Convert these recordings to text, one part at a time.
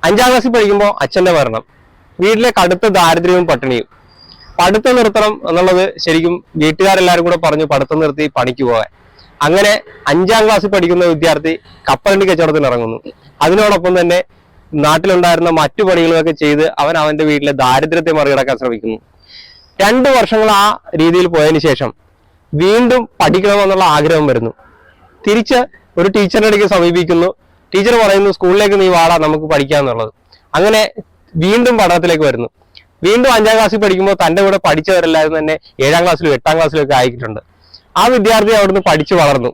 5ാം ക്ലാസ്സിൽ പഠിക്കുമ്പോൾ അച്ഛന്റെ മരണം, വീട്ടിലെ കടുത്ത ദാരിദ്ര്യവും പട്ടിണിയും. പഠിത്തം നിർത്തണം എന്നുള്ളത് ശരിക്കും വീട്ടുകാരെല്ലാരും കൂടെ പറഞ്ഞു പഠിത്തം നിർത്തി പണിക്ക് പോകാൻ. അങ്ങനെ 5ാം ക്ലാസ്സിൽ പഠിക്കുന്ന വിദ്യാർത്ഥി കപ്പലണ്ടി കച്ചവടത്തിന് ഇറങ്ങുന്നു. അതിനോടൊപ്പം തന്നെ നാട്ടിലുണ്ടായിരുന്ന മറ്റു പണികളൊക്കെ ചെയ്ത് അവൻ അവന്റെ വീട്ടിലെ ദാരിദ്ര്യത്തെ മറികടക്കാൻ ശ്രമിക്കുന്നു. 2 വർഷങ്ങൾ ആ രീതിയിൽ പോയതിനു ശേഷം വീണ്ടും പഠിക്കണമെന്നുള്ള ആഗ്രഹം വരുന്നു. തിരിച്ച് ഒരു ടീച്ചറിന്റെ അടുക്ക് സമീപിക്കുന്നു. ടീച്ചർ പറയുന്നു, സ്കൂളിലേക്ക് നീ വാടാ, നമുക്ക് പഠിക്കാന്നുള്ളത്. അങ്ങനെ വീണ്ടും പഠനത്തിലേക്ക് വരുന്നു. വീണ്ടും 5ാം ക്ലാസ്സിൽ പഠിക്കുമ്പോൾ തന്റെ കൂടെ പഠിച്ചവരെല്ലാവരും തന്നെ 7ാം ക്ലാസ്സിലും 8ാം ക്ലാസ്സിലും ഒക്കെ ആയിട്ടുണ്ട്. ആ വിദ്യാർത്ഥി അവിടുന്ന് പഠിച്ചു വളർന്നു.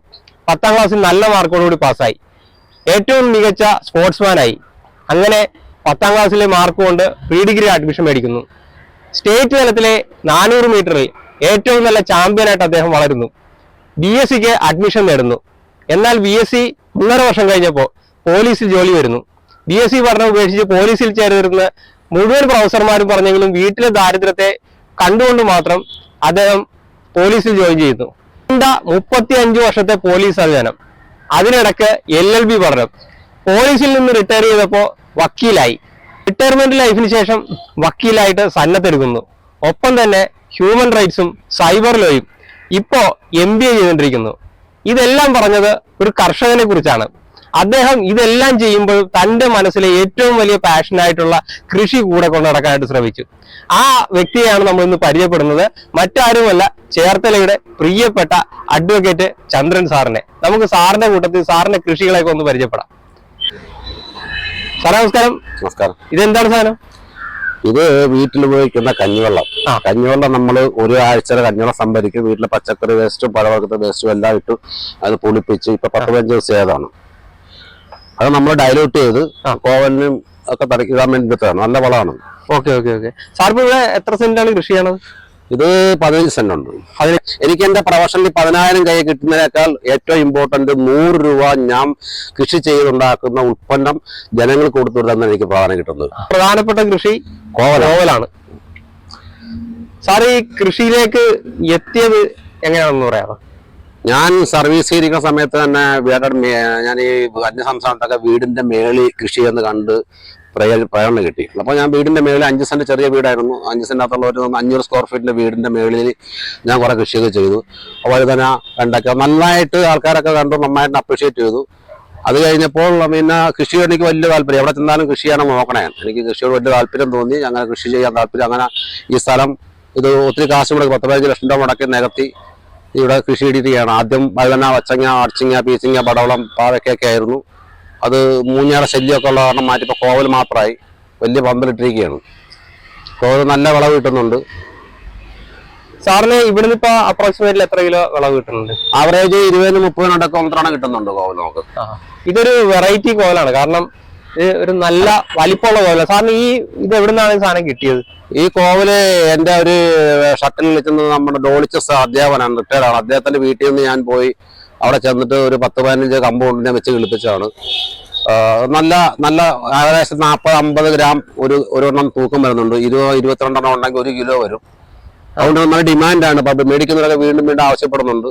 10ാം ക്ലാസ്സിൽ നല്ല മാർക്കോടുകൂടി പാസ്സായി. ഏറ്റവും മികച്ച സ്പോർട്സ്മാനായി. അങ്ങനെ 10ാം ക്ലാസ്സിലെ മാർക്ക് കൊണ്ട് പ്രീ ഡിഗ്രി അഡ്മിഷൻ മേടിക്കുന്നു. സ്റ്റേറ്റ് തലത്തിലെ 400 മീറ്ററിൽ ഏറ്റവും നല്ല ചാമ്പ്യനായിട്ട് അദ്ദേഹം വളരുന്നു. BScക്ക് അഡ്മിഷൻ നേടുന്നു. എന്നാൽ BSc 1.5 വർഷം കഴിഞ്ഞപ്പോൾ പോലീസിൽ ജോലി വരുന്നു. BSc പഠനം ഉപേക്ഷിച്ച് പോലീസിൽ ചേർന്നിരുന്ന മുഴുവൻ പ്രൊഫസർമാരും പറഞ്ഞെങ്കിലും വീട്ടിലെ ദാരിദ്ര്യത്തെ കണ്ടുകൊണ്ട് മാത്രം അദ്ദേഹം പോലീസിൽ ജോയിൻ ചെയ്യുന്നു. 35 വർഷത്തെ പോലീസ് സേവനം, അതിനിടക്ക് LLB പഠനം. പോലീസിൽ നിന്ന് റിട്ടയർ ചെയ്തപ്പോൾ വക്കീലായി. റിട്ടയർമെന്റ് ലൈഫിന് ശേഷം വക്കീലായിട്ട് സന്നദ്ധെടുക്കുന്നു. ഒപ്പം തന്നെ ഹ്യൂമൻ റൈറ്റ്സും സൈബർ ലോയും. ഇപ്പോ MBA ചെയ്തുകൊണ്ടിരിക്കുന്നു. ഇതെല്ലാം പറഞ്ഞത് ഒരു കർഷകനെ കുറിച്ചാണ്. അദ്ദേഹം ഇതെല്ലാം ചെയ്യുമ്പോൾ തന്റെ മനസ്സിലെ ഏറ്റവും വലിയ പാഷനായിട്ടുള്ള കൃഷി കൂടെ കൊണ്ടു നടക്കാനായിട്ട് ശ്രമിച്ചു. ആ വ്യക്തിയെയാണ് നമ്മൾ ഇന്ന് പരിചയപ്പെടുന്നത്. മറ്റാരുമല്ല, ചേർത്തലയുടെ പ്രിയപ്പെട്ട അഡ്വക്കേറ്റ് ചന്ദ്രൻ സാറിനെ. നമുക്ക് സാറിന്റെ കൂട്ടത്തിൽ സാറിന്റെ കൃഷികളെയൊക്കെ ഒന്ന് പരിചയപ്പെടാം. സാറേ നമസ്കാരം. നമസ്കാരം. ഇതെന്താണ് സാധനം? ഇത് വീട്ടിൽ ഉപയോഗിക്കുന്ന കഞ്ഞിവെള്ളം. കഞ്ഞിവെള്ളം നമ്മൾ ഒരു ആഴ്ചയുടെ കഞ്ഞിവെള്ളം സംഭരിക്കും. വീട്ടിലെ പച്ചക്കറി വേസ്റ്റും പഴവർഗത്തെ വേസ്റ്റും എല്ലാം ഇട്ട് അത് പുളിപ്പിച്ച് ഇപ്പൊ 10-15 ദിവസം ഏതാണ് അത് നമ്മൾ ഡൈലൂട്ട് ചെയ്ത് കോവലിനും ഒക്കെ തടക്കിടാൻ വേണ്ടിയിട്ടാണ്. നല്ല വളമാണ്. Okay okay okay. സാറിന് ഇവിടെ എത്ര സെന്റാണ് കൃഷി ചെയ്യണത്? ഇത് 15 സെന്റ് ഉണ്ട്. എനിക്ക് എന്റെ പ്രൊഫഷനിൽ 10,000 കൈ കിട്ടുന്നതിനേക്കാൾ ഏറ്റവും ഇമ്പോർട്ടന്റ് 100 രൂപ ഞാൻ കൃഷി ചെയ്തുണ്ടാക്കുന്ന ഉൽപ്പന്നം ജനങ്ങൾക്ക് കൊടുത്തു വിടുന്നതാണ് എനിക്ക് പ്രാധാന്യം കിട്ടുന്നത്. പ്രധാനപ്പെട്ട കൃഷി കോവലാണ്. സാർ ഈ കൃഷിയിലേക്ക് എത്തിയത് എങ്ങനെയാണെന്ന് പറയാമോ? ഞാൻ സർവീസ് ചെയ്തിരിക്കുന്ന സമയത്ത് തന്നെ ഞാൻ ഈ അന്യ സംസ്ഥാനത്തൊക്കെ വീടിന്റെ മേളിൽ കൃഷി എന്ന് കണ്ട് പ്രേരണ കിട്ടി. അപ്പോൾ ഞാൻ വീടിന്റെ മേളിൽ 5 സെന്റ് ചെറിയ വീടായിരുന്നു. 5 സെന്റിനകത്തുള്ള ഒരു 500 സ്ക്വയർ ഫീറ്റിന്റെ വീടിന്റെ മേളിൽ ഞാൻ കുറെ കൃഷിയൊക്കെ ചെയ്തു. വഴുതന, വെണ്ടയ്ക്ക നന്നായിട്ട് ആൾക്കാരൊക്കെ കണ്ടു, നന്നായിട്ട് അപ്രീഷിയേറ്റ് ചെയ്തു. അത് കഴിഞ്ഞപ്പോൾ പിന്നെ കൃഷിയോട് എനിക്ക് വലിയ താല്പര്യം. എവിടെ ചെന്നാലും കൃഷി ചെയ്യണം നോക്കണേ. എനിക്ക് കൃഷിയോട് വലിയ താല്പര്യം തോന്നി. അങ്ങനെ കൃഷി ചെയ്യാൻ താല്പര്യം. അങ്ങനെ ഈ സ്ഥലം ഇത് ഒത്തിരി കാശ് മുടക്കി 10-15 ലക്ഷം രൂപ മുടക്കി നികത്തി ഇവിടെ കൃഷി ഇടിക്കുകയാണ്. ആദ്യം വഴുതന, വച്ചങ്ങ, അടച്ചിങ്ങ, പീച്ചിങ്ങ, പടവളം, പാവയ്ക്കൊക്കെ ആയിരുന്നു. അത് മൂഞ്ഞയുടെ ശല്യമൊക്കെ ഉള്ള കാരണം മാറ്റിപ്പോൾ കോവൽ മാത്രമായി വലിയ പന്തലിട്ടിരിക്കുകയാണ്. കോവൽ നല്ല വിളവ് കിട്ടുന്നുണ്ട്. സാറിന് ഇവിടുന്ന് ഇപ്പൊ അപ്രോക്സിമേറ്റ്ലി എത്ര കിലോ വിളവ് കിട്ടുന്നുണ്ട്? ആവറേജ് 20-30 ഒന്നര കിട്ടുന്നുണ്ട് കോവൽ നമുക്ക്. ഇതൊരു വെറൈറ്റി കോവലാണ്. കാരണം ഒരു നല്ല വലിപ്പമുള്ള കോവല. സാറിന് ഇത് എവിടെ നിന്നാണ് സാധനം കിട്ടിയത്? ഈ കോവല് എന്റെ ഒരു ഷട്ടിൽ നിൽക്കുന്നത് നമ്മുടെ ഡോളിച്ചസ് അധ്യാപകനാണ്, റിട്ടയർഡാണ്. അദ്ദേഹത്തിന്റെ വീട്ടിൽ നിന്ന് ഞാൻ പോയി അവിടെ ചെന്നിട്ട് ഒരു 10-15 കമ്പൗണ്ടിനെ വെച്ച് കിളിപ്പിച്ചാണ്. നല്ല നല്ല ഏകദേശം 40-50 ഗ്രാം ഒരെണ്ണം തൂക്കം വരുന്നുണ്ട്. 20-22 ഉണ്ടെങ്കിൽ 1 കിലോ വരും. അതുകൊണ്ട് നല്ല ഡിമാൻഡാണ്. ഇപ്പം മേടിക്കുന്നവരൊക്കെ വീണ്ടും വീണ്ടും ആവശ്യപ്പെടുന്നുണ്ട്.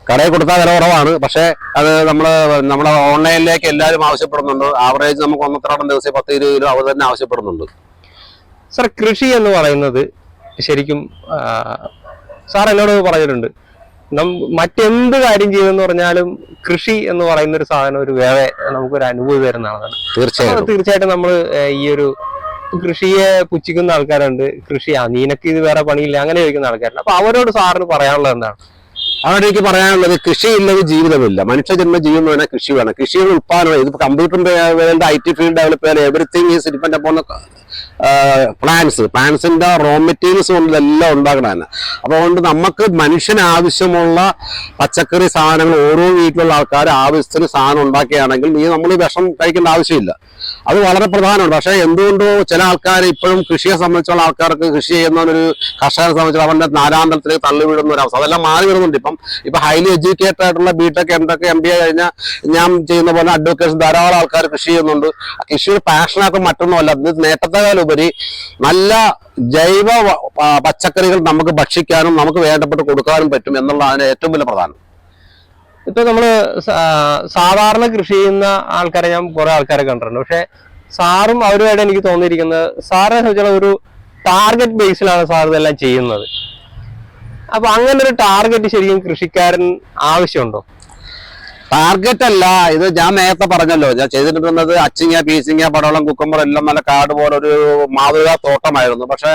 കടയിൽ കൊടുത്താൽ വില കുറവാണ്. പക്ഷേ അത് നമ്മുടെ ഓൺലൈനിലേക്ക് എല്ലാവരും ആവശ്യപ്പെടുന്നുണ്ട്. ആവറേജ് നമുക്ക് 1-2 ദിവസം 10-20 കിലോ അവർ തന്നെ ആവശ്യപ്പെടുന്നുണ്ട്. സാർ കൃഷി എന്ന് പറയുന്നത് ശരിക്കും സാർ എന്നോട് പറഞ്ഞിട്ടുണ്ട്, മറ്റെന്ത് കാര്യം ചെയ്തെന്ന് പറഞ്ഞാലും കൃഷി എന്ന് പറയുന്ന ഒരു സാധനം ഒരു വേറെ നമുക്കൊരു അനുഭൂതി തരുന്നതാണ്. തീർച്ചയായിട്ടും നമ്മൾ ഈ ഒരു കൃഷിയെ പുച്ഛിക്കുന്ന ആൾക്കാരുണ്ട്. നിനക്ക് ഇത് വേറെ പണിയില്ല അങ്ങനെ ചോദിക്കുന്ന ആൾക്കാരുണ്ട്. അപ്പൊ അവരോട് സാറിന് പറയാനുള്ളത് എന്താണ്? അവിടെ എനിക്ക് പറയാനുള്ളത്, കൃഷിയില്ലെങ്കിൽ ജീവിതമില്ല. മനുഷ്യജന്മ ജീവൻ വേണം, കൃഷി വേണം. കൃഷിയുടെ ഉത്പാദനം ഇത് കമ്പ്യൂട്ടറിന്റെ വേൾഡ്, IT ഫീൽഡ് ഡെവലപ്പ് ചെയ്യാൻ എവറിത്തിങ് ഈസ് ഡിപ്പെൻഡ് അപ്പോൺ പ്ലാന്റ്സിന്റെ റോ മെറ്റീരിയൽസ് കൊണ്ട് ഇതെല്ലാം ഉണ്ടാക്കണതന്നെ. അപ്പോൾ അതുകൊണ്ട് നമുക്ക് മനുഷ്യന് ആവശ്യമുള്ള പച്ചക്കറി സാധനങ്ങൾ ഓരോ വീട്ടിലുള്ള ആൾക്കാർ ആവശ്യത്തിന് സാധനം ഉണ്ടാക്കുകയാണെങ്കിൽ നമ്മൾ വിഷം കഴിക്കേണ്ട ആവശ്യമില്ല. അത് വളരെ പ്രധാനമാണ്. പക്ഷേ എന്തുകൊണ്ടോ ചില ആൾക്കാർ ഇപ്പോഴും കൃഷിയെ സംബന്ധിച്ചുള്ള ആൾക്കാർക്ക് കൃഷി ചെയ്യുന്നവരൊരു കർഷകനെ സംബന്ധിച്ച് അവന്റെ നാലാന്തരത്തിലേക്ക് തള്ളിവിടുന്ന ഒരു അവസ്ഥ അതെല്ലാം മാറി വരുന്നുണ്ട്. ഇപ്പൊ ഹൈലി എഡ്യൂക്കേറ്റഡ് ആയിട്ടുള്ള ബിടെക്, എംടെക്, MBA കഴിഞ്ഞ ഞാൻ ചെയ്യുന്ന പോലെ അഡ്വക്കേഷൻ ധാരാളം ആൾക്കാർ കൃഷി ചെയ്യുന്നുണ്ട്. കൃഷിയുടെ പാഷനാക്കും മറ്റൊന്നുമല്ല. ഇത് നേട്ടത്തെക്കാളുപരി നല്ല ജൈവ പച്ചക്കറികൾ നമുക്ക് ഭക്ഷിക്കാനും നമുക്ക് വേണ്ടപ്പെട്ട് കൊടുക്കാനും പറ്റും എന്നുള്ളതാണ് ഏറ്റവും വലിയ പ്രധാനം. ഇപ്പൊ നമ്മള് സാധാരണ കൃഷി ചെയ്യുന്ന ആൾക്കാരെ ഞാൻ കുറെ ആൾക്കാരെ കണ്ടിട്ടുണ്ട്. പക്ഷെ സാറും അവരുമായിട്ട് എനിക്ക് തോന്നിയിരിക്കുന്നത് സാറിനെ സംബന്ധിച്ചുള്ള ഒരു ടാർഗറ്റ് ബേസിലാണ് സാർ ഇതെല്ലാം ചെയ്യുന്നത്. അപ്പൊ അങ്ങനെ ഒരു ടാർഗറ്റ് ശരിക്കും കൃഷിക്കാരൻ ആവശ്യമുണ്ടോ? ടാർഗറ്റ് അല്ല ഇത്. ഞാൻ നേരത്തെ പറഞ്ഞല്ലോ, ഞാൻ ചെയ്തിട്ടുള്ളത് അച്ചിങ്ങ, പീച്ചിങ്ങ, പടവളം, കുക്കുമ്പർ എല്ലാം നല്ല കാട് പോലെ ഒരു മാതൃകാ തോട്ടമായിരുന്നു. പക്ഷെ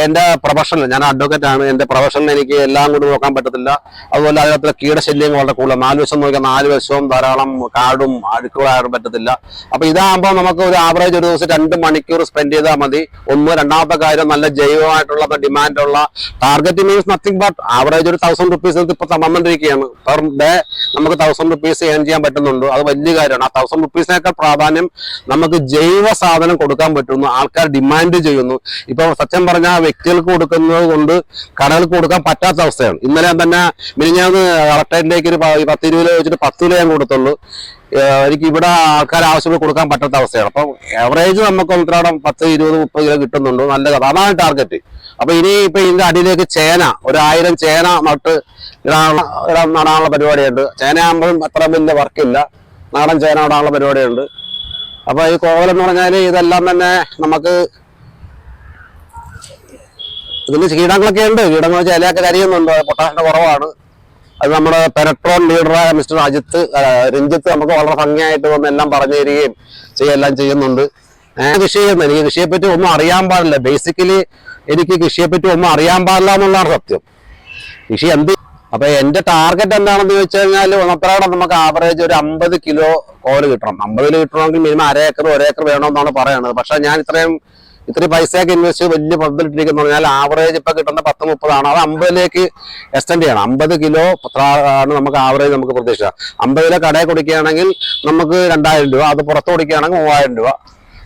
എന്റെ പ്രൊഫഷണൽ, ഞാൻ അഡ്വക്കേറ്റ് ആണ്, എന്റെ പ്രൊഫഷണൽ എനിക്ക് എല്ലാം കൂടി നോക്കാൻ പറ്റത്തില്ല. അതുപോലെ അതിനകത്ത് കീടശല്യം വളരെ കൂടുതൽ. 4 വശം നോക്കിയാൽ 4 വശവും ധാരാളം കാടും അഴുക്കുകളാകാൻ പറ്റത്തില്ല. അപ്പൊ ഇതാകുമ്പോൾ നമുക്ക് ഒരു ആവറേജ് ഒരു ദിവസം 2 മണിക്കൂർ സ്പെൻഡ് ചെയ്താൽ മതി. രണ്ടാമത്തെ കാര്യം നല്ല ജൈവമായിട്ടുള്ള ഡിമാൻഡുള്ള target means nothing but average ഒരു 1000 റുപ്പീസ് ഇപ്പൊ വന്നുകൊണ്ടിരിക്കുകയാണ്. പെർ ഡേ നമുക്ക് 1000 റുപ്പീസ് ഏൺ ചെയ്യാൻ പറ്റുന്നുണ്ട്. അത് വലിയ കാര്യമാണ്. ആ 1000 റുപ്പീസിനേക്കാൾ പ്രാധാന്യം നമുക്ക് ജൈവ സാധനം കൊടുക്കാൻ പറ്റുന്നു. ആൾക്കാർ ഡിമാൻഡ് ചെയ്യുന്നു. ഇപ്പൊ സത്യം പറഞ്ഞാൽ വ്യക്തികൾക്ക് കൊടുക്കുന്നത് കൊണ്ട് കടകൾക്ക് കൊടുക്കാൻ പറ്റാത്ത അവസ്ഥയാണ്. ഇന്നലെ തന്നെ മിനിഞ്ഞാന്ന് കളക്ടറേറ്റിലേക്ക് ഒരു 10-20 കിലോ വെച്ചിട്ട് 10 കിലോ ഞാൻ കൊടുത്തുള്ളൂ. എനിക്ക് ഇവിടെ ആൾക്കാർ ആവശ്യങ്ങൾ കൊടുക്കാൻ പറ്റാത്ത അവസ്ഥയാണ്. അപ്പം ആവറേജ് നമുക്ക് ഒന്നരാടം 10, 20, 30 കിലോ കിട്ടുന്നുണ്ട്. നല്ല അതാണ് ടാർഗറ്റ്. അപ്പൊ ഇനി ഇപ്പൊ ഇതിന്റെ അടിയിലേക്ക് ചേന, 1000 ചേന നട്ട് നടാനുള്ള പരിപാടിയുണ്ട്. ചേന ആകുമ്പോഴും അത്ര വലിയ വർക്കില്ല. നാടൻ ചേന നടാനുള്ള പരിപാടിയുണ്ട്. അപ്പൊ ഈ കോവൽ എന്ന് പറഞ്ഞാല് ഇതെല്ലാം തന്നെ നമുക്ക് ഇതിന് കീടങ്ങളൊക്കെ ഉണ്ട്. കീടങ്ങൾ വെച്ചാൽ ഇലയൊക്കെ കരിയുന്നുണ്ട്. പൊട്ടാഷിന്റെ കുറവാണ്. അത് നമ്മുടെ പെരട്രോൺ ലീഡറായ മിസ്റ്റർ രഞ്ജിത്ത് നമുക്ക് വളരെ ഭംഗിയായിട്ട് വന്ന് എല്ലാം പറഞ്ഞു തരികയും എല്ലാം ചെയ്യുന്നുണ്ട്. കൃഷി ചെയ്യുന്നത് എനിക്ക് കൃഷിയെപ്പറ്റി ഒന്നും അറിയാൻ പാടില്ല. ബേസിക്കലി എനിക്ക് കൃഷിയെപ്പറ്റി ഒന്നും അറിയാൻ പാടില്ല എന്നുള്ളതാണ് സത്യം. കൃഷി എന്ത് അപ്പൊ എന്റെ ടാർഗറ്റ് എന്താണെന്ന് ചോദിച്ചു കഴിഞ്ഞാൽ ഒന്നത്രാടെ നമുക്ക് ആവറേജ് ഒരു 50 കിലോ കോല് കിട്ടണം. 50 കിലോ കിട്ടണമെങ്കിൽ മിനിമം 1/2 ഏക്കർ 1 ഏക്കർ വേണമെന്നാണ് പറയുന്നത്. പക്ഷെ ഞാൻ ഇത്രയും പൈസയൊക്കെ ഇൻവെസ്റ്റ് വലിയ പദ്ധതിയിട്ടിരിക്കുന്നു പറഞ്ഞാൽ ആവറേജ് ഇപ്പൊ കിട്ടുന്ന 10-30 ആണ്. അത് 50ലേക്ക് എക്സ്റ്റെൻഡ് ചെയ്യണം. 50 കിലോ ആണ് നമുക്ക് ആവറേജ് നമുക്ക് പ്രതീക്ഷ. 50 കിലോ കടയിൽ കൊടുക്കുകയാണെങ്കിൽ നമുക്ക് 2000 രൂപ, അത് പുറത്ത് കൊടുക്കുകയാണെങ്കിൽ 3000 രൂപ.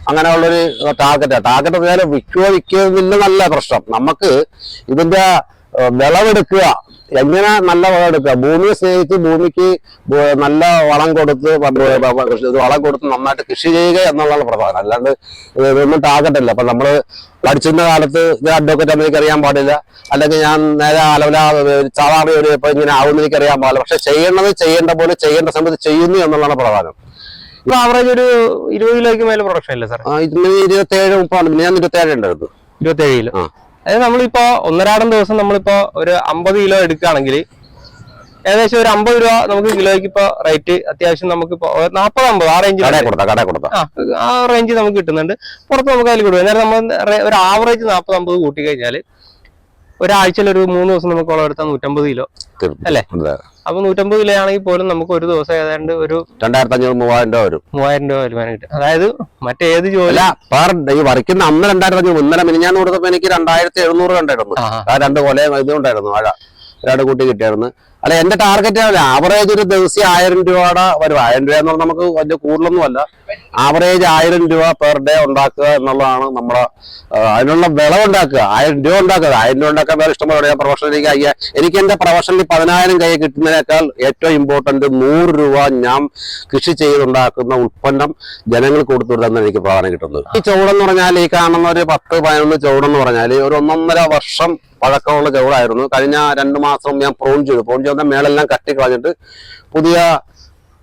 അങ്ങനെയുള്ളൊരു ടാർഗറ്റ് വിൽക്കുന്നില്ല നല്ല പ്രശ്നം. നമുക്ക് ഇതിന്റെ വിളവെടുക്കുക, എങ്ങനെ നല്ല വിളവെടുക്കുക, ഭൂമിയെ സ്നേഹിച്ച് ഭൂമിക്ക് നല്ല വളം കൊടുത്ത് നന്നായിട്ട് കൃഷി ചെയ്യുക എന്നുള്ളതാണ് പ്രധാനം. അല്ലാണ്ട് ഇതൊന്നും ടാർഗറ്റ് അല്ല. അപ്പൊ നമ്മള് പഠിച്ചിരുന്ന കാലത്ത് ഞാൻ അഡ്വക്കേറ്റ് ആണെന്ന് എനിക്കറിയാൻ പാടില്ല, അല്ലെങ്കിൽ ഞാൻ നേരെ സാധാരണ ഒരു ഇപ്പൊ ഇങ്ങനെ ആവുമെന്ന് എനിക്കറിയാൻ പാടില്ല. പക്ഷെ ചെയ്യേണ്ട പോലെ ചെയ്യേണ്ട സമയത്ത് ചെയ്യുന്നു എന്നുള്ളതാണ് പ്രധാനം. ഇപ്പൊ ആവറേജ് ഒരു 20 കിലോയ്ക്ക് മേലെ പ്രൊഡക്ഷൻ അല്ലേ സാർ? 27-30 ഞാൻ 27 ഉണ്ടായിരുന്നു. 27 കിലോ. അതായത് നമ്മളിപ്പോ ഒന്നരാടം ദിവസം നമ്മളിപ്പോ ഒരു 50 കിലോ എടുക്കുകയാണെങ്കിൽ ഏകദേശം ഒരു 50 രൂപ നമുക്ക് കിലോയ്ക്ക് ഇപ്പൊ റേറ്റ് അത്യാവശ്യം നമുക്കിപ്പോ 40-50 ആ റേഞ്ച് ആ റേഞ്ച് നമുക്ക് കിട്ടുന്നുണ്ട്. പുറത്ത് നമുക്ക് അതിൽ കൊടുക്കും. നേരം നമ്മൾ ഒരു ആവറേജ് 40-50 കൂട്ടി കഴിഞ്ഞാൽ ഒരാഴ്ചയിൽ ഒരു 3 ദിവസം നമുക്ക് വളമെടുത്താൽ 150 കിലോ അല്ലേ? അപ്പൊ 150 കിലോ ആണെങ്കിൽ പോലും നമുക്ക് ഒരു ദിവസം ഏതാണ്ട് ഒരു 2500-3000 രൂപ വരും. 3000 രൂപ വരുമാനം കിട്ടും. അതായത് മറ്റേത് ജോലി ഈ വരയ്ക്കുന്ന അന്ന് 2500, ഇന്നലെ മിനിഞ്ഞാന്ന് കൊടുത്തപ്പോ എനിക്ക് 2700 കണ്ടായിരുന്നു. ആ 2 കൊല ഇതുണ്ടായിരുന്നു. വാഴ 2 കൂട്ടി കിട്ടിയായിരുന്നു. അല്ല എന്റെ ടാർഗറ്റ് ആവറേജ് ഒരു ദിവസം 1000 രൂപയുടെ വരും. 1000 രൂപ എന്ന് പറഞ്ഞാൽ നമുക്ക് വലിയ കൂടുതലൊന്നും അല്ല. ആവറേജ് 1000 രൂപ പെർ ഡേ ഉണ്ടാക്കുക എന്നുള്ളതാണ് നമ്മളെ അതിനുള്ള വിളവുണ്ടാക്കുക. 1000 രൂപ ഉണ്ടാക്കുക. 1000 രൂപ ഉണ്ടാക്കാൻ വേറെ ഇഷ്ടംപോലെ പ്രൊഫഷണലിലേക്ക് എനിക്ക് എന്റെ പ്രൊഫഷണലിൽ 10000 കൈ കിട്ടുന്നതിനേക്കാൾ ഏറ്റവും ഇമ്പോർട്ടന്റ് 100 രൂപ ഞാൻ കൃഷി ചെയ്തുണ്ടാക്കുന്ന ഉൽപ്പന്നം ജനങ്ങൾക്ക് കൊടുത്തു വിടുന്നതാണ് എനിക്ക് പ്രാധാന്യം കിട്ടുന്നത്. ഈ ചുവടെന്ന് പറഞ്ഞാൽ ഈ കാണുന്ന ഒരു 10-11 ചുവടെന്ന് പറഞ്ഞാൽ ഒരു 1.5 വർഷം പഴക്കമുള്ള ചുവടായിരുന്നു. കഴിഞ്ഞ 2 മാസം ഞാൻ പ്രൂൺ ചെയ്ത മേളെല്ലാം കട്ടി കളഞ്ഞിട്ട് പുതിയ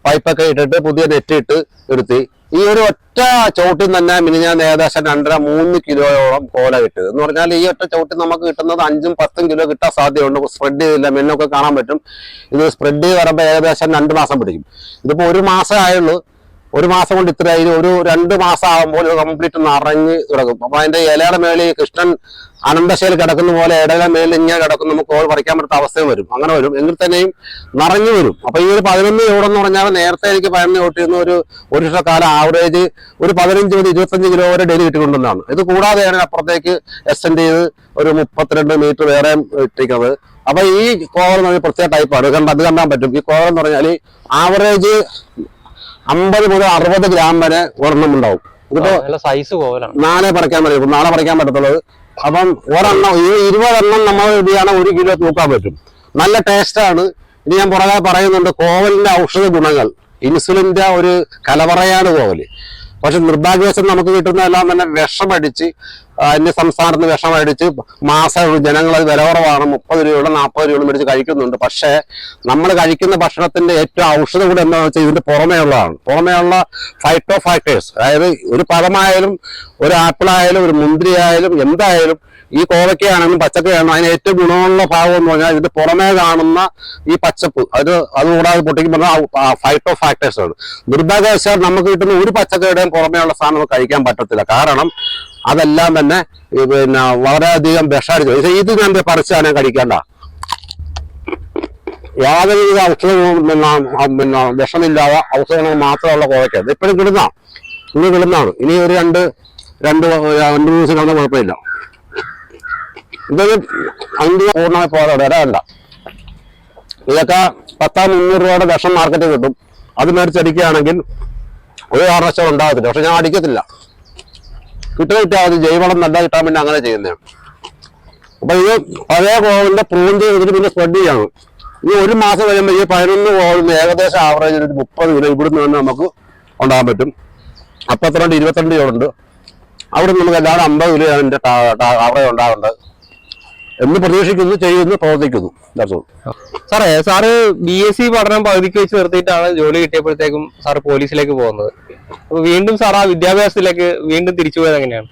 പൈപ്പൊക്കെ ഇട്ടിട്ട് പുതിയ നെറ്റ് ഇട്ട് നിർത്തി. ഈ ഒരു ഒറ്റ ചവിട്ടിൽ തന്നെ മിനിഞ്ഞാന്ന് ഏകദേശം 2.5-3 കിലോയോളം കോല കിട്ടിയത് എന്ന് പറഞ്ഞാൽ ഈ ഒറ്റ ചവിട്ടിൽ നമുക്ക് കിട്ടുന്നത് 5-10 കിലോ കിട്ടാൻ സാധ്യതയുണ്ട്. സ്പ്രെഡ് ചെയ്തില്ല, മെന്നൊക്കെ കാണാൻ പറ്റും. ഇത് സ്പ്രെഡ് ചെയ്ത് വരുമ്പോൾ ഏകദേശം 2 മാസം പിടിക്കും. ഇതിപ്പോ 1 മാസം ആയുള്ളൂ. 1 മാസം കൊണ്ട് ഇത്ര ഒരു 2 മാസം ആകുമ്പോൾ കംപ്ലീറ്റ് നിറഞ്ഞ് കിടക്കും. അപ്പൊ അതിന്റെ ഇലയുടെ മേളിൽ കൃഷ്ണൻ അനന്തശയിൽ കിടക്കുന്ന പോലെ ഇടയുടെ മേളിൽ ഇങ്ങനെ കിടക്കും. നമുക്ക് കോൾ പറിക്കാൻ പറ്റാത്ത അവസ്ഥയും വരും. അങ്ങനെ വരും. എങ്കിൽ തന്നെയും നിറഞ്ഞു വരും. അപ്പൊ ഈ ഒരു 11 ചൂടെന്ന് പറഞ്ഞാൽ നേരത്തെ എനിക്ക് 11 ചൂട്ടിരുന്ന ഒരു വർഷക്കാലം ആവറേജ് ഒരു 15-25 കിലോ വരെ ഡെയിലി കിട്ടിക്കൊണ്ടെന്നാണ്. ഇത് കൂടാതെയാണ് അപ്പുറത്തേക്ക് എക്സ്റ്റെൻഡ് ചെയ്ത് ഒരു 32 മീറ്റർ വേറെ ഇട്ടിരിക്കുന്നത്. അപ്പൊ ഈ കോവൽ എന്ന് പറഞ്ഞാൽ പ്രത്യേക ടൈപ്പാണ്. അത് കാണാൻ പറ്റും. ഈ കോവൽ എന്ന് പറഞ്ഞാൽ ആവറേജ് 50 മുതൽ 60 ഗ്രാം വരെ ഒരെണ്ണം ഉണ്ടാവും. ഇതിപ്പോ സൈസ് കോവലാണ്. നാളെ പറിക്കാൻ പറ്റത്തുള്ളത്. അപ്പം ഒരെണ്ണം 20 എണ്ണം നമ്മൾ ഇതിയാണ് 1 കിലോ തൂക്കാൻ പറ്റും. നല്ല ടേസ്റ്റാണ്. ഇനി ഞാൻ പുറകെ പറയുന്നുണ്ട് കോവലിന്റെ ഔഷധ ഗുണങ്ങൾ. ഇൻസുലിന്റെ ഒരു കലവറയാണ് കോവല്. പക്ഷെ നിർഭാഗ്യവശം നമുക്ക് കിട്ടുന്നതെല്ലാം തന്നെ വിഷമടിച്ച് അന്യ സംസ്ഥാനത്ത് നിന്ന് വിഷമടിച്ച് മാസം ജനങ്ങൾ അത് വില കുറവാണ് 30 രൂപയോളം 40 രൂപയോളം മേടിച്ച് കഴിക്കുന്നുണ്ട്. പക്ഷേ നമ്മൾ കഴിക്കുന്ന ഭക്ഷണത്തിന്റെ ഏറ്റവും ഔഷധം കൂടെ എന്താണെന്ന് വെച്ചാൽ ഇതിന്റെ പുറമേയുള്ള ഫൈറ്റോ ഫാക്ടേഴ്സ്, അതായത് ഒരു പഴമായാലും ഒരു ആപ്പിൾ ആയാലും ഒരു മുന്തിരി ആയാലും എന്തായാലും ഈ കോവയ്ക്കയാണെങ്കിലും പച്ചക്കയാണെങ്കിലും അതിന് ഏറ്റവും ഗുണമുള്ള ഭാഗം എന്ന് പറഞ്ഞാൽ ഇതിന്റെ പുറമേ കാണുന്ന ഈ പച്ചപ്പ് അതുകൂടാതെ പൊട്ടിക്ക് പറഞ്ഞാൽ ഫൈറ്റോ ഫാക്ടേഴ്സ് ആണ്. നിർഭാഗ്യവശാൽ നമുക്ക് കിട്ടുന്ന ഒരു പച്ചക്കറിയുടെയും പുറമേയുള്ള സാധനം നമുക്ക് കഴിക്കാൻ പറ്റത്തില്ല. കാരണം അതെല്ലാം തന്നെ പിന്നെ വളരെയധികം വിഷാടിച്ചു. ഇത് ഞാൻ പറിച്ചാണ് കഴിക്കേണ്ട, യാതൊരുവിധ ഔഷധവും പിന്നെ വിഷമില്ലാതെ ഔഷധങ്ങൾ മാത്രമുള്ള കോവയ്ക്ക ഇത് ഇപ്പോഴും കിടുന്നാണ്. ഇനി ഒരു രണ്ട് ദിവസം കിടന്ന കുഴപ്പമില്ല. ഇതൊരു 5 പൂർണ്ണമായി പോകാതെ വരാണ്ട. ഇതൊക്കെ 1000-300 രൂപയുടെ വിഷം മാർക്കറ്റിൽ കിട്ടും. അത് മേടിച്ചടിക്കുകയാണെങ്കിൽ ഒരു കാരണവശാലും ഉണ്ടാകത്തില്ല. പക്ഷെ ഞാൻ അടിക്കത്തില്ല, കിട്ടിയാൽ അത് ജൈവവളം നല്ല കിട്ടാൻ വേണ്ടി അങ്ങനെ ചെയ്യുന്നതാണ്. അപ്പൊ ഇത് പഴയ കോവലിന്റെ പ്രൂൺ ചെയ്തിട്ട് പിന്നെ സ്പ്രെഡ് ചെയ്യാണ്. ഈ ഒരു മാസം കഴിയുമ്പോൾ ഈ 11 കോവലിന് ഏകദേശം ആവറേജ് ഒരു 30 കിലോ ഇവിടുന്ന് തന്നെ നമുക്ക് ഉണ്ടാകാൻ പറ്റും. 22 കിലോയുണ്ട്. അവിടെ നമുക്ക് എല്ലാവരും 50 കിലോ അതിന്റെ ആവറേജ് ഉണ്ടാകേണ്ടത് എന്ന് പ്രതീക്ഷിക്കുന്നു, ചെയ്യുന്നു, പ്രവർത്തിക്കുന്നു. സാറ് BSc പഠനം പകുതിക്ക് വെച്ച് നിർത്തിയിട്ടാണ് ജോലി കിട്ടിയപ്പോഴത്തേക്കും സാറ് പോലീസിലേക്ക് പോകുന്നത്. അപ്പൊ വീണ്ടും സാർ ആ വിദ്യാഭ്യാസത്തിലേക്ക് വീണ്ടും തിരിച്ചു പോയത് എങ്ങനെയാണ്?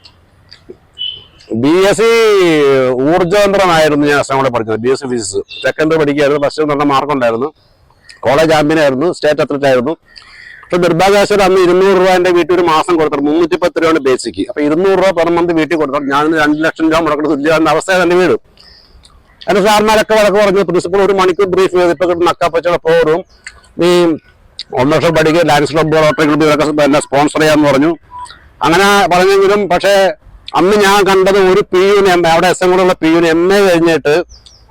BSc ഊർജ്ജതന്ത്രമായിരുന്നു ഞാൻ കൂടെ പഠിച്ചത്. BSc ഫിസിക്സ് സെക്കൻഡറി പഠിക്കുകയായിരുന്നു. ഫസ്റ്റ് നല്ല മാർക്കുണ്ടായിരുന്നു. കോളേജ് ചാമ്പ്യൻ ആയിരുന്നു, സ്റ്റേറ്റ് അത്ലറ്റ് ആയിരുന്നു. പക്ഷെ നിർഭാഗ്യവശാൽ അന്ന് 200 രൂപ എന്റെ വീട്ടിൽ ഒരു മാസം കൊടുത്തു. 310 രൂപയാണ് ബേസിക്ക്. അപ്പൊ 200 രൂപ പെർ മന്ത് വീട്ടിൽ കൊടുത്തു. ഞാൻ 2 ലക്ഷം രൂപ മുടക്കുന്ന തുല്യമാകുന്ന അവസ്ഥ തന്നെ വീടും. എന്റെ സാറിന്മാരൊക്കെ വഴക്ക് പറഞ്ഞു. പ്രിൻസിപ്പൾ 1 മണിക്കൂർ ബ്രീഫ് ചെയ്ത് ഇപ്പൊ കിട്ടുന്ന അക്കാപ്പച്ചയുടെ പ്രോഗ്രാം ഈ 1 വർഷം പഠിക്കുക, ലയൺസ് ക്ലബ്, റോട്ടറി ക്ലബ് ഇതൊക്കെ എന്നെ സ്പോൺസർ ചെയ്യാന്ന് പറഞ്ഞു. അങ്ങനെ പറഞ്ഞെങ്കിലും പക്ഷേ അന്ന് ഞാൻ കണ്ടത് ഒരു പിയുന്, അവിടെ SM കൂടെയുള്ള പിയുന് MA കഴിഞ്ഞിട്ട്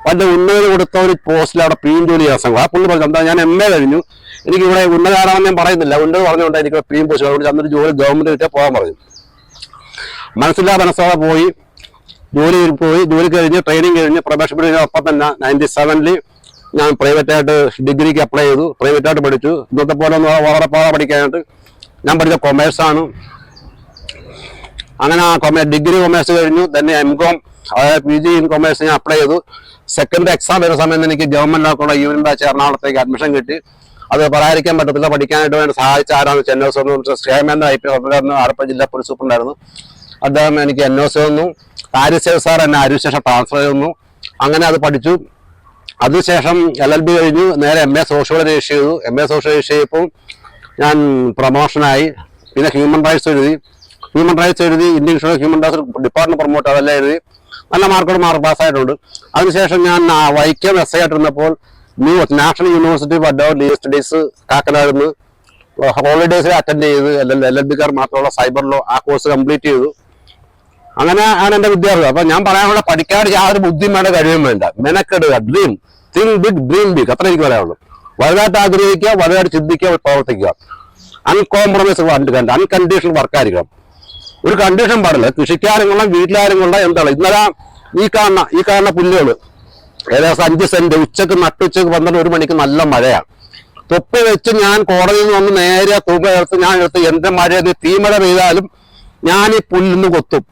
വല്ല ഉന്നതി കൊടുത്ത ഒരു പോസ്റ്റിൽ അവിടെ പിയും ജോലി ചെയ്യാൻ സംഘം. ആ പുള്ളി പറഞ്ഞു എന്താ ഞാൻ MA കഴിഞ്ഞു, എനിക്ക് ഇവിടെ ഉന്നതാരാണെന്ന് ഞാൻ പറയുന്നില്ല, ഉന്നത പറഞ്ഞുകൊണ്ട് എനിക്ക് പിയും പോസ്റ്റ് അതുകൊണ്ട് അന്നൊരു ജോലി ഗവൺമെന്റ് കിട്ടിയാൽ പോകാൻ പറഞ്ഞു. മനസ്സോടെ പോയി ജോലി കഴിഞ്ഞ് ട്രെയിനിങ് കഴിഞ്ഞ് പ്രൊബേഷൻ കഴിഞ്ഞ ഒപ്പം തന്നെ 97 ഞാൻ പ്രൈവറ്റായിട്ട് ഡിഗ്രിക്ക് അപ്ലൈ ചെയ്തു. പ്രൈവറ്റായിട്ട് പഠിച്ചു. ഇന്നത്തെ പോലെ ഒന്ന് വളരെ പാടാ പഠിക്കാനായിട്ട്. ഞാൻ പഠിച്ച കൊമേഴ്സാണ്. അങ്ങനെ ഡിഗ്രി കൊമേഴ്സ് കഴിഞ്ഞു. തന്നെ MCOM അതായത് PG ഇൻ കൊമേഴ്സ് ഞാൻ അപ്ലൈ ചെയ്തു. സെക്കൻഡ് എക്സാം വരുന്ന സമയത്ത് എനിക്ക് ഗവൺമെന്റ് ആക്കുള്ള യൂണിയൻ ബാച്ച് എറണാകുളത്തേക്ക് അഡ്മിഷൻ കിട്ടി. അത് പറയാതിരിക്കാൻ പറ്റത്തില്ല. പഠിക്കാനായിട്ട് വേണ്ടി സഹായിച്ച ആരാണ് NOC സ്റ്റേമെന്റ് IP ആലപ്പുഴ ജില്ലാ പോലീസ് സൂപ്രണ്ടായിരുന്നു. അദ്ദേഹം എനിക്ക് NOC തന്നു. കാര്യസേവ് സാർ എന്നെ അരിശേഷം ട്രാൻസ്ഫർ ചെയ്യുന്നു. അങ്ങനെ അത് പഠിച്ചു. അതിനുശേഷം LLB കഴിഞ്ഞു. നേരെ MA സോഷ്യോളജി രജിസ്റ്റർ ചെയ്തു. MA സോഷ്യോളജി രജിസ്റ്റർ ചെയ്തപ്പോൾ ഞാൻ പ്രൊമോഷനായി. പിന്നെ ഹ്യൂമൻ റൈറ്റ്സ് എഴുതി. Indian insurance human rights department promote അതെല്ലാം എഴുതി. നല്ല മാർക്ക് പാസ്സായിട്ടുണ്ട്. അതിനുശേഷം ഞാൻ വൈക്കം SI ആയിട്ടിരുന്നപ്പോൾ national university of advanced studies കാക്കനാടുന്ന് ഹോളിഡേയ്സിൽ അറ്റൻഡ് ചെയ്ത് LLBക്കാർ മാത്രമുള്ള സൈബർ ലോ ആ കോഴ്സ് കംപ്ലീറ്റ് ചെയ്തു. അങ്ങനെ ആണ് എന്റെ വിദ്യാർത്ഥി. അപ്പൊ ഞാൻ പറയാനുള്ള പഠിക്കാതെ യാതൊരു ബുദ്ധിയും വേണ്ട, കഴിവും വേണ്ട, മെനക്കെടുക, തിങ്ക് ബിഗ്, ഡ്രീം ബിഗ്, അത്ര എനിക്ക് പറയാനുള്ളൂ. വലുതായിട്ട് ആഗ്രഹിക്കുക, വലുതായിട്ട് ചിന്തിക്കുക, പ്രവർത്തിക്കുക. അൺകോംപ്രമൈസ് അൺകണ്ടീഷണൽ വർക്കായിരിക്കണം. ഒരു കണ്ടീഷൻ പാടില്ല. കൃഷിക്കാരും കൊള്ളാം, വീട്ടിലാരും കൊള്ളാം, എന്താണ് ഇന്നലെ ഈ കാണുന്ന പുല്ലുകൾ ഏകദേശം 5 സെന്റ് ഉച്ചക്ക് 12 മണിക്ക് നല്ല മഴയാണ്. തൊപ്പി വെച്ച് ഞാൻ കോടതിയിൽ നിന്ന് വന്ന് നേരെ തുക ഞാൻ എടുത്ത് എന്റെ മഴ തീമഴ പെയ്താലും ഞാൻ ഈ പുല്ലിന്ന് കൊത്തും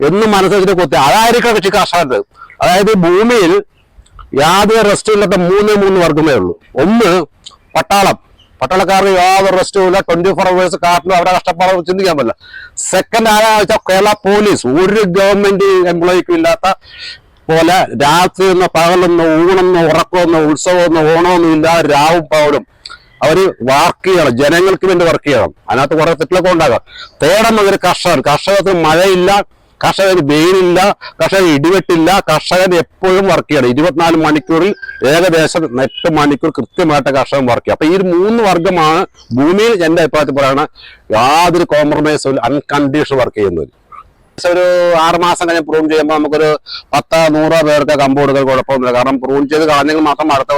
എന്ന് മനസ്സിൽ കൊത്തി. അതായിരിക്കും കൃഷി കർഷകർക്ക്. അതായത് ഭൂമിയിൽ യാതൊരു റെസ്റ്റും ഇല്ലാത്ത 3 വർഗമേ ഉള്ളൂ. ഒന്ന് പട്ടാളക്കാർക്ക് യാതൊരു റെസ്റ്റും ഇല്ല. 24 hours കാട്ടിലും അവരുടെ കഷ്ടപ്പാട് ചിന്തിക്കാൻ പറ്റില്ല. സെക്കൻഡ് ആരാഴ്ച കേരള പോലീസ് ഒരു ഗവൺമെന്റ് എംപ്ലോയിക്കും ഇല്ലാത്ത പോലെ രാത്രി എന്നോ പകലെന്നോ ഊണെന്നോ ഉറക്കമെന്നോ ഉത്സവമെന്നോ ഓണമെന്നോ ഇല്ലാതെ രാവും പകലും അവര് വർക്ക് ചെയ്യണം, ജനങ്ങൾക്ക് വേണ്ടി വർക്ക് ചെയ്യണം. അതിനകത്ത് കുറെ തെറ്റിലൊക്കെ ഉണ്ടാകാം. തേടുന്നത് കർഷകർക്ക് മഴയില്ല, കർഷകന് വെയിലില്ല, കർഷകന് ഇടിവെട്ടില്ല, കർഷകൻ എപ്പോഴും വർക്ക് ചെയ്യണം. 24 മണിക്കൂറിൽ ഏകദേശം 8 മണിക്കൂർ കൃത്യമായിട്ട് കർഷകൻ വർക്ക് ചെയ്യും. അപ്പൊ ഈ 3 വർഗമാണ് ഭൂമിയിൽ എന്റെ അഭിപ്രായത്തിൽ പറയുന്നത് യാതൊരു കോംപ്രമൈസും അൺകണ്ടീഷണൽ വർക്ക് ചെയ്യുന്നത്. ഒരു 6 മാസം കഴിഞ്ഞ് പ്രൂൺ ചെയ്യുമ്പോൾ നമുക്കൊരു 10-100 പേർക്ക് കമ്പ് കൊടുക്കാൻ കുഴപ്പമൊന്നുമില്ല. കാരണം പ്രൂൺ ചെയ്ത് കളഞ്ഞെങ്കിൽ മാത്രം അടുത്ത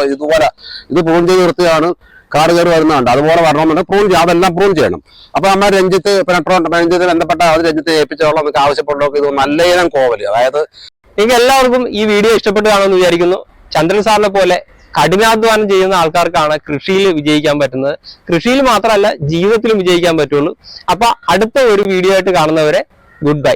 ഇത് പ്രൂൺ ചെയ്ത് നിർത്തിയാണ് കാട് കയറി വരുന്നുണ്ട്. അതുപോലെ വരണമെന്നുണ്ട് അതെല്ലാം പ്രൂൺ ചെയ്യണം. അപ്പൊ നമ്മൾ രഞ്ജിത്ത് ബന്ധപ്പെട്ട അത് രഞ്ജിത്ത് ഏൽപ്പിച്ചോളാം നമുക്ക് ആവശ്യപ്പെട്ടോ. ഇത് നല്ല ഇനം കോവല്. അതായത് നിങ്ങൾക്ക് എല്ലാവർക്കും ഈ വീഡിയോ ഇഷ്ടപ്പെട്ടു കാണുമെന്ന് വിചാരിക്കുന്നു. ചന്ദ്രൻ സാറിനെ പോലെ കഠിനാധ്വാനം ചെയ്യുന്ന ആൾക്കാർക്കാണ് കൃഷിയിൽ വിജയിക്കാൻ പറ്റുന്നത്. കൃഷിയിൽ മാത്രമല്ല ജീവിതത്തിലും വിജയിക്കാൻ പറ്റുള്ളൂ. അപ്പൊ അടുത്ത ഒരു വീഡിയോ ആയിട്ട് കാണുന്നവരെ ഗുഡ് ബൈ.